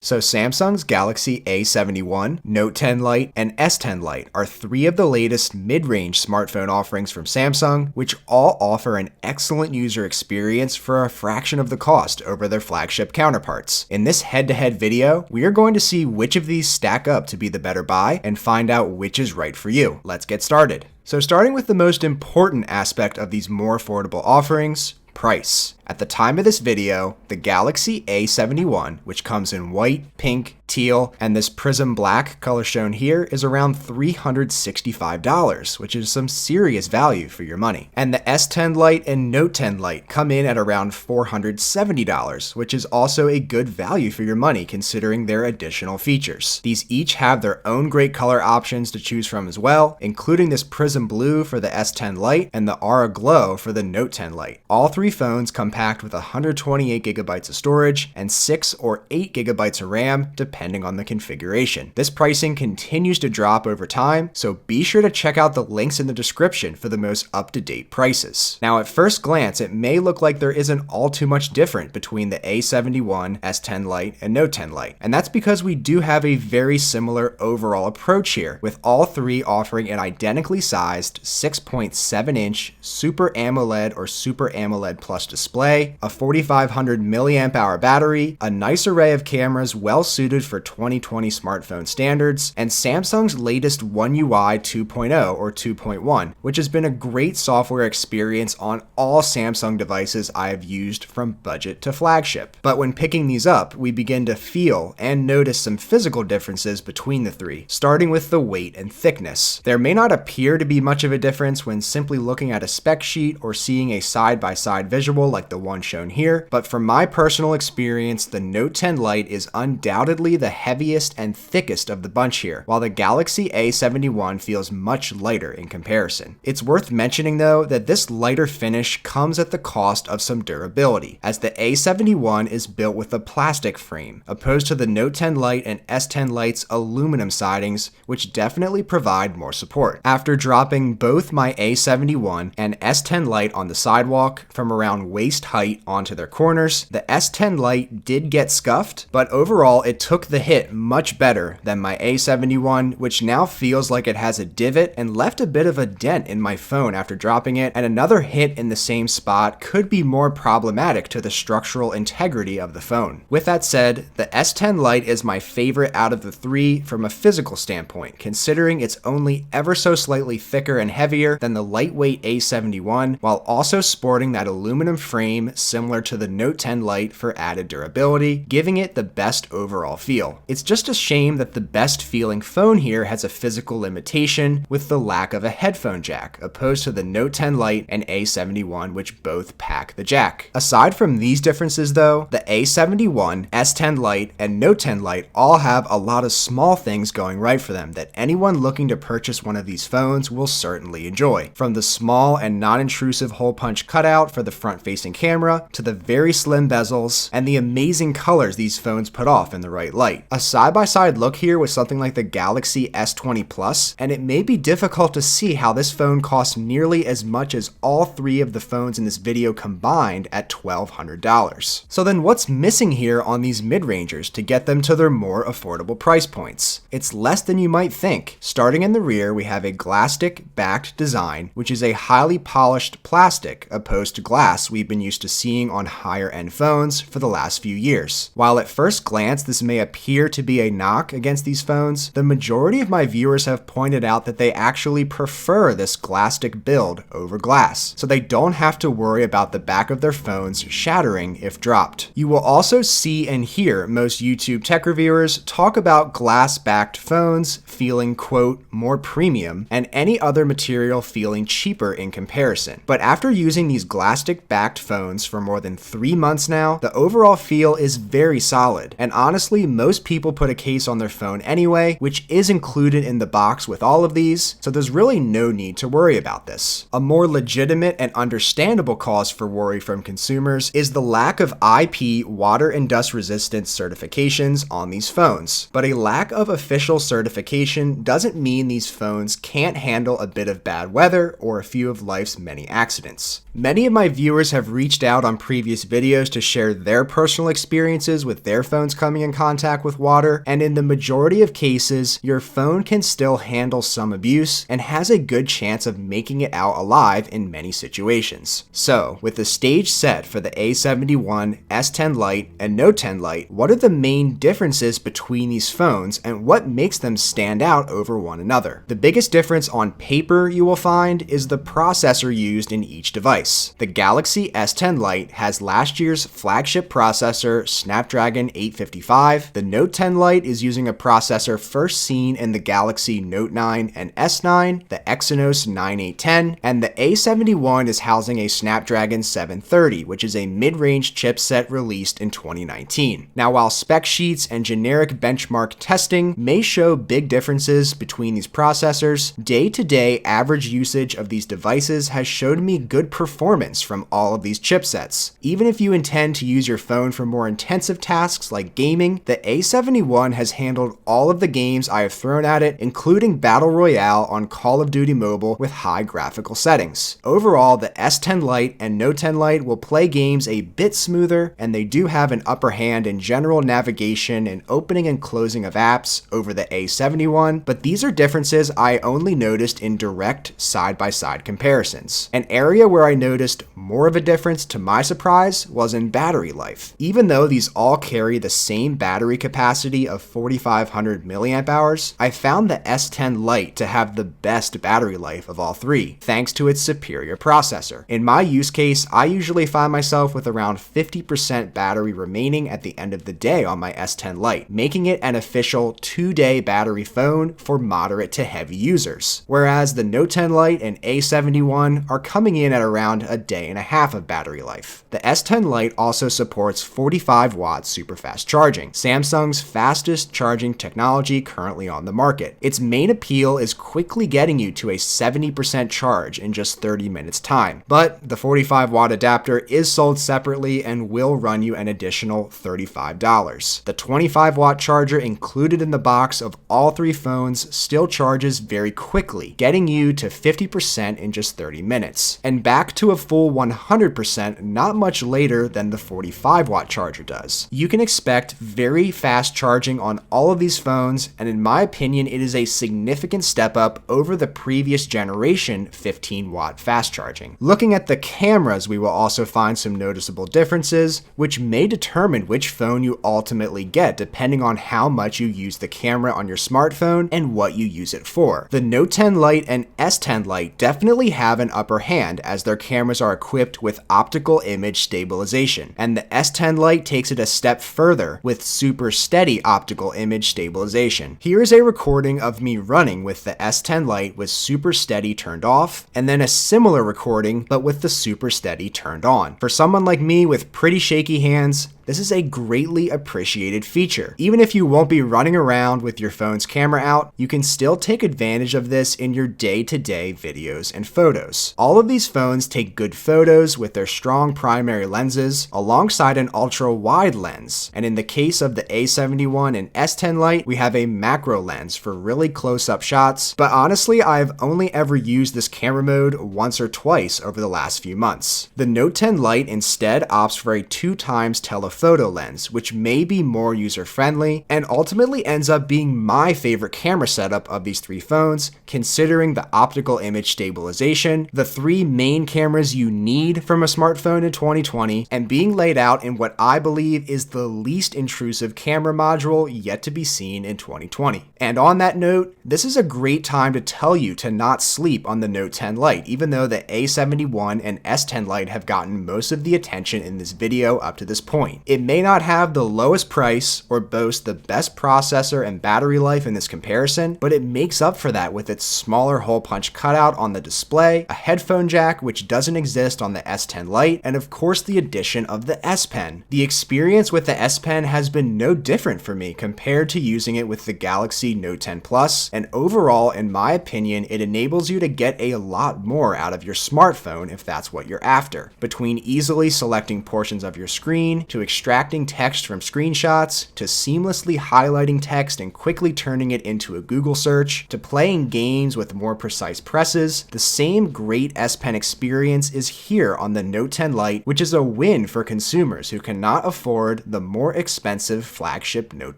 So Samsung's Galaxy A71, Note 10 Lite, and S10 Lite are three of the latest mid-range smartphone offerings from Samsung, which all offer an excellent user experience for a fraction of the cost over their flagship counterparts. In this head-to-head video, we are going to see which of these stack up to be the better buy and find out which is right for you. Let's get started. So starting with the most important aspect of these more affordable offerings, price. At the time of this video, the Galaxy A71, which comes in white, pink, teal, and this prism black color shown here, is around $365, which is some serious value for your money. And the S10 Lite and Note 10 Lite come in at around $470, which is also a good value for your money considering their additional features. These each have their own great color options to choose from as well, including this prism blue for the S10 Lite and the Aura Glow for the Note 10 Lite. All three phones come packed with 128 gigabytes of storage and 6 or 8 gigabytes of RAM, depending on the configuration. This pricing continues to drop over time, so be sure to check out the links in the description for the most up-to-date prices. Now, at first glance, it may look like there isn't all too much different between the A71, S10 Lite, and Note 10 Lite, and that's because we do have a very similar overall approach here, with all three offering an identically sized 6.7-inch Super AMOLED or Super AMOLED Plus display, a 4500 milliamp hour battery, a nice array of cameras well suited for 2020 smartphone standards, and Samsung's latest One UI 2.0 or 2.1, which has been a great software experience on all Samsung devices I have used from budget to flagship. But when picking these up, we begin to feel and notice some physical differences between the three, starting with the weight and thickness. There may not appear to be much of a difference when simply looking at a spec sheet or seeing a side-by-side visual like the one shown here, but from my personal experience, the Note 10 Lite is undoubtedly the heaviest and thickest of the bunch here, while the Galaxy A71 feels much lighter in comparison. It's worth mentioning though that this lighter finish comes at the cost of some durability, as the A71 is built with a plastic frame, opposed to the Note 10 Lite and S10 Lite's aluminum sidings, which definitely provide more support. After dropping both my A71 and S10 Lite on the sidewalk from around waist height onto their corners, the S10 Lite did get scuffed, but overall it took the hit much better than my A71, which now feels like it has a divot and left a bit of a dent in my phone after dropping it, and another hit in the same spot could be more problematic to the structural integrity of the phone. With that said, the S10 Lite is my favorite out of the three from a physical standpoint, considering it's only ever so slightly thicker and heavier than the lightweight A71, while also sporting that aluminum frame similar to the Note 10 Lite for added durability, giving it the best overall feel. It's just a shame that the best feeling phone here has a physical limitation with the lack of a headphone jack, opposed to the Note 10 Lite and A71, which both pack the jack. Aside from these differences though, the A71, S10 Lite, and Note 10 Lite all have a lot of small things going right for them that anyone looking to purchase one of these phones will certainly enjoy. From the small and non-intrusive hole punch cutout for the front-facing camera, to the very slim bezels, and the amazing colors these phones put off in the right light. A side-by-side look here with something like the Galaxy S20 Plus, and it may be difficult to see how this phone costs nearly as much as all three of the phones in this video combined at $1,200. So then what's missing here on these mid-rangers to get them to their more affordable price points? It's less than you might think. Starting in the rear, we have a Glastic backed design, which is a highly polished plastic opposed to glass we've been used to seeing on higher end phones for the last few years. While at first glance this may appear to be a knock against these phones, the majority of my viewers have pointed out that they actually prefer this Glastic build over glass, so they don't have to worry about the back of their phones shattering if dropped. You will also see and hear most YouTube tech reviewers talk about glass-backed phones feeling, quote, more premium, and any other material feeling cheaper in comparison. But after using these Glastic-backed phones for more than 3 months now, the overall feel is very solid, and honestly, most people put a case on their phone anyway, which is included in the box with all of these, so there's really no need to worry about this. A more legitimate and understandable cause for worry from consumers is the lack of IP water and dust resistance certifications on these phones. But a lack of official certification doesn't mean these phones can't handle a bit of bad weather or a few of life's many accidents. Many of my viewers have reached out on previous videos to share their personal experiences with their phones coming in contact contact with water, and in the majority of cases, your phone can still handle some abuse and has a good chance of making it out alive in many situations. So, with the stage set for the A71, S10 Lite, and Note 10 Lite, what are the main differences between these phones and what makes them stand out over one another? The biggest difference on paper you will find is the processor used in each device. The Galaxy S10 Lite has last year's flagship processor, Snapdragon 855. The Note 10 Lite is using a processor first seen in the Galaxy Note 9 and S9, the Exynos 9810, and the A71 is housing a Snapdragon 730, which is a mid-range chipset released in 2019. Now, while spec sheets and generic benchmark testing may show big differences between these processors, day-to-day average usage of these devices has showed me good performance from all of these chipsets. Even if you intend to use your phone for more intensive tasks like gaming, the A71 has handled all of the games I have thrown at it, including Battle Royale on Call of Duty Mobile with high graphical settings. Overall, the S10 Lite and Note 10 Lite will play games a bit smoother, and they do have an upper hand in general navigation and opening and closing of apps over the A71, but these are differences I only noticed in direct side-by-side comparisons. An area where I noticed more of a difference, to my surprise, was in battery life. Even though these all carry the same battery capacity of 4,500 mAh, I found the S10 Lite to have the best battery life of all three, thanks to its superior processor. In my use case, I usually find myself with around 50% battery remaining at the end of the day on my S10 Lite, making it an official 2-day battery phone for moderate to heavy users, whereas the Note 10 Lite and A71 are coming in at around a day and a half of battery life. The S10 Lite also supports 45-watt super fast charging, Samsung's fastest charging technology currently on the market. Its main appeal is quickly getting you to a 70% charge in just 30 minutes time, but the 45-watt adapter is sold separately and will run you an additional $35. The 25-watt charger included in the box of all three phones still charges very quickly, getting you to 50% in just 30 minutes, and back to a full 100% not much later than the 45-watt charger does. You can expect very fast charging on all of these phones, and in my opinion, it is a significant step up over the previous generation 15-watt fast charging. Looking at the cameras, we will also find some noticeable differences, which may determine which phone you ultimately get depending on how much you use the camera on your smartphone and what you use it for. The Note 10 Lite and S10 Lite definitely have an upper hand as their cameras are equipped with optical image stabilization, and the S10 Lite takes it a step further with super steady optical image stabilization. Here is a recording of me running with the S10 Lite with super steady turned off, and then a similar recording but with the super steady turned on. For someone like me with pretty shaky hands, this is a greatly appreciated feature. Even if you won't be running around with your phone's camera out, you can still take advantage of this in your day-to-day videos and photos. All of these phones take good photos with their strong primary lenses alongside an ultra-wide lens, and in the case of the A71 and S10 Lite, we have a macro lens for really close-up shots, but honestly, I've only ever used this camera mode once or twice over the last few months. The Note 10 Lite instead opts for a 2x telephoto lens, which may be more user-friendly and ultimately ends up being my favorite camera setup of these three phones, considering the optical image stabilization, the three main cameras you need from a smartphone in 2020, and being laid out in what I believe is the least intrusive camera module yet to be seen in 2020. And on that note, this is a great time to tell you to not sleep on the Note 10 Lite, even though the A71 and S10 Lite have gotten most of the attention in this video up to this point. It may not have the lowest price or boast the best processor and battery life in this comparison, but it makes up for that with its smaller hole punch cutout on the display, a headphone jack which doesn't exist on the S10 Lite, and of course the addition of the S Pen. The experience with the S Pen has been no different for me compared to using it with the Galaxy Note 10 Plus, and overall, in my opinion, it enables you to get a lot more out of your smartphone if that's what you're after. Between easily selecting portions of your screen, to extracting text from screenshots, to seamlessly highlighting text and quickly turning it into a Google search, to playing games with more precise presses, the same great S Pen experience is here on the Note 10 Lite, which is a win for consumers who cannot afford the more expensive flagship Note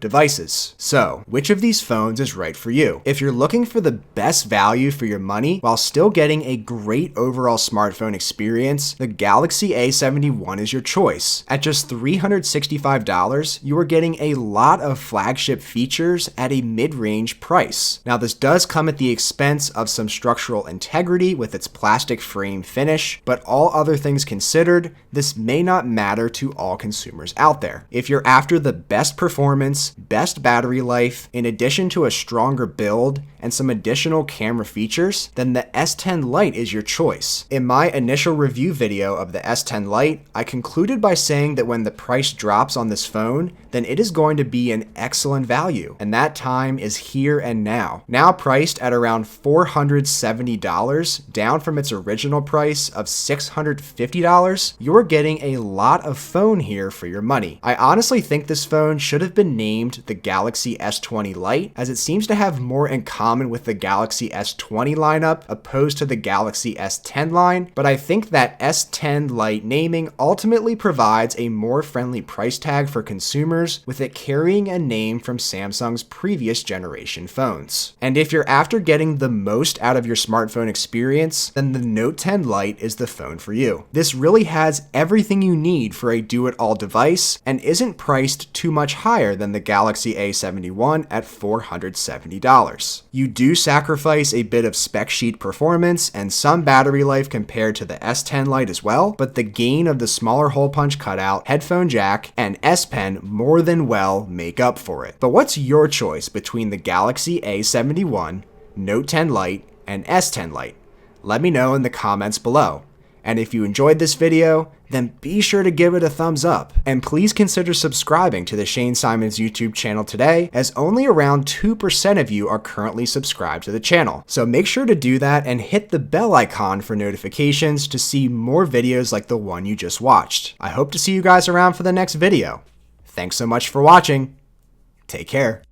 devices. So, which of these phones is right for you? If you're looking for the best value for your money while still getting a great overall smartphone experience, the Galaxy A71 is your choice. At just $365, you are getting a lot of flagship features at a mid-range price. Now, this does come at the expense of some structural integrity with its plastic frame finish, but all other things considered, this may not matter to all consumers out there. If you're after the best performance, best battery life, in addition to a stronger build and some additional camera features, then the S10 Lite is your choice. In my initial review video of the S10 Lite, I concluded by saying that when the price drops on this phone, then it is going to be an excellent value, and that time is here and now. Now priced at around $470, down from its original price of $650, you're getting a lot of phone here for your money. I honestly think this phone should have been named the Galaxy S20 Lite, as it seems to have more in common with the Galaxy S20 lineup opposed to the Galaxy S10 line, but I think that S10 Lite naming ultimately provides a more friendly price tag for consumers, with it carrying a name from Samsung's previous generation phones. And if you're after getting the most out of your smartphone experience, then the Note 10 Lite is the phone for you. This really has everything you need for a do-it-all device and isn't priced too much higher than the Galaxy A71 at $470. You do sacrifice a bit of spec sheet performance and some battery life compared to the S10 Lite as well, but the gain of the smaller hole punch cutout, headphone jack, and S Pen more than well make up for it. But what's your choice between the Galaxy A71, Note 10 Lite, and S10 Lite? Let me know in the comments below. And if you enjoyed this video, then be sure to give it a thumbs up. And please consider subscribing to the Shane Simons YouTube channel today, as only around 2% of you are currently subscribed to the channel. So make sure to do that and hit the bell icon for notifications to see more videos like the one you just watched. I hope to see you guys around for the next video. Thanks so much for watching. Take care.